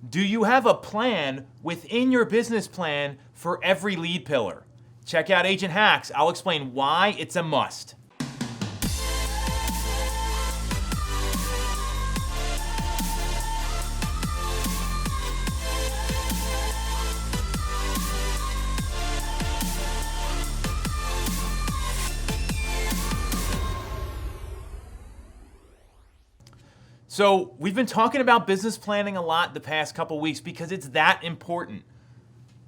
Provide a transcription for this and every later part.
Do you have a plan within your business plan for every lead pillar? Check out Agent Hacks. I'll explain why it's a must. So we've been talking about business planning a lot the past couple weeks because it's that important.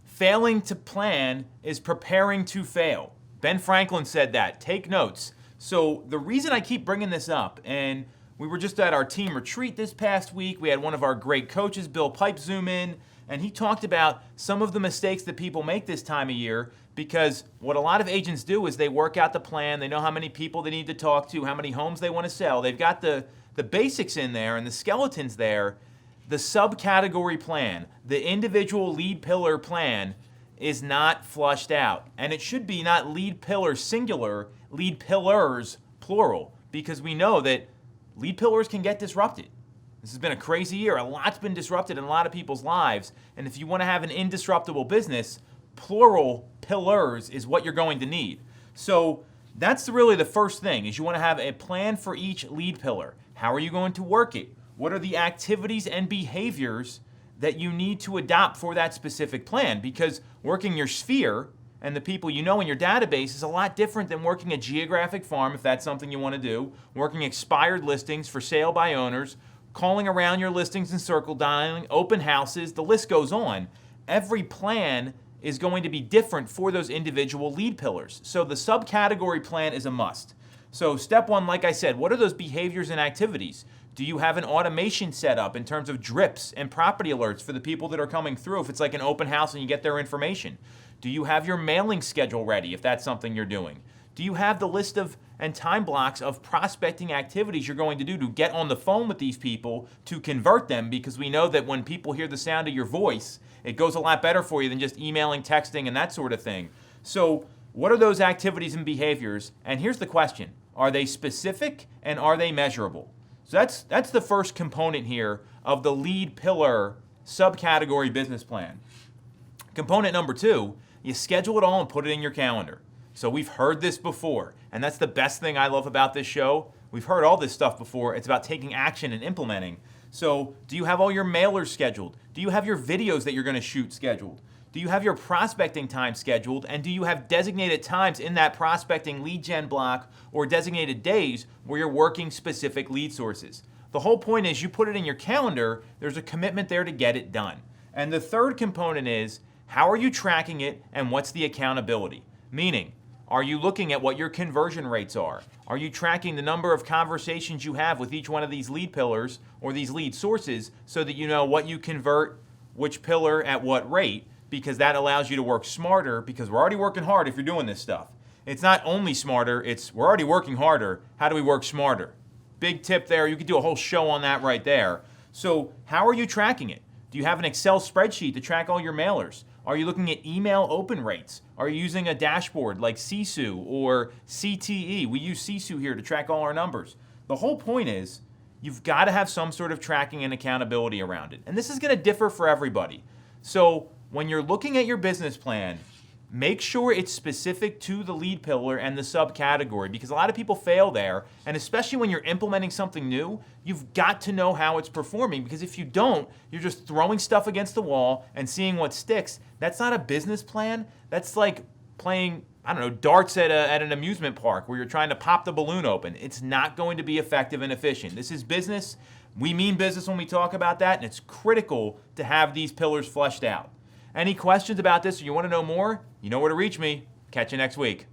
Failing to plan is preparing to fail. Ben Franklin said that. Take notes. So the reason I keep bringing this up, and we were just at our team retreat this past week. We had one of our great coaches, Bill Pipe, zoom in, and he talked about some of the mistakes that people make this time of year because what a lot of agents do is they work out the plan. They know how many people they need to talk to, how many homes they want to sell. They've got the basics in there and the skeletons there. The subcategory plan, the individual lead pillar plan is not flushed out. And it should be not lead pillar singular, lead pillars plural, because we know that lead pillars can get disrupted. This has been a crazy year. A lot's been disrupted in a lot of people's lives. And if you want to have an indisruptible business, plural pillars is what you're going to need. So that's really the first thing, is you want to have a plan for each lead pillar. How are you going to work it? What are the activities and behaviors that you need to adopt for that specific plan? Because working your sphere and the people you know in your database is a lot different than working a geographic farm, if that's something you want to do, working expired listings for sale by owners, calling around your listings and circle dialing, open houses, the list goes on. Every plan is going to be different for those individual lead pillars. So the subcategory plan is a must. So step one, like I said, what are those behaviors and activities? Do you have an automation set up in terms of drips and property alerts for the people that are coming through if it's like an open house and you get their information? Do you have your mailing schedule ready if that's something you're doing? Do you have the list of and time blocks of prospecting activities you're going to do to get on the phone with these people to convert them? Because we know that when people hear the sound of your voice, it goes a lot better for you than just emailing, texting, and that sort of thing. So what are those activities and behaviors? And here's the question. Are they specific and are they measurable? So that's the first component here of the lead pillar subcategory business plan. Component number two, you schedule it all and put it in your calendar. So we've heard this before, and that's the best thing I love about this show. We've heard all this stuff before. It's about taking action and implementing. So do you have all your mailers scheduled? Do you have your videos that you're going to shoot scheduled? Do you have your prospecting time scheduled? And do you have designated times in that prospecting lead gen block or designated days where you're working specific lead sources? The whole point is you put it in your calendar, there's a commitment there to get it done. And the third component is, how are you tracking it and what's the accountability? Meaning, are you looking at what your conversion rates are? Are you tracking the number of conversations you have with each one of these lead pillars or these lead sources so that you know what you convert, which pillar at what rate? Because that allows you to work smarter, because we're already working hard if you're doing this stuff. It's not only smarter, it's we're already working harder. How do we work smarter? Big tip there. You could do a whole show on that right there. So how are you tracking it? Do you have an Excel spreadsheet to track all your mailers? Are you looking at email open rates? Are you using a dashboard like Sisu or CTE? We use Sisu here to track all our numbers. The whole point is you've got to have some sort of tracking and accountability around it. And this is going to differ for everybody. So when you're looking at your business plan, make sure it's specific to the lead pillar and the subcategory, because a lot of people fail there. And especially when you're implementing something new, you've got to know how it's performing, because if you don't, you're just throwing stuff against the wall and seeing what sticks. That's not a business plan. That's like playing, darts at an amusement park where you're trying to pop the balloon open. It's not going to be effective and efficient. This is business. We mean business when we talk about that, and it's critical to have these pillars fleshed out. Any questions about this or you want to know more? You know where to reach me. Catch you next week.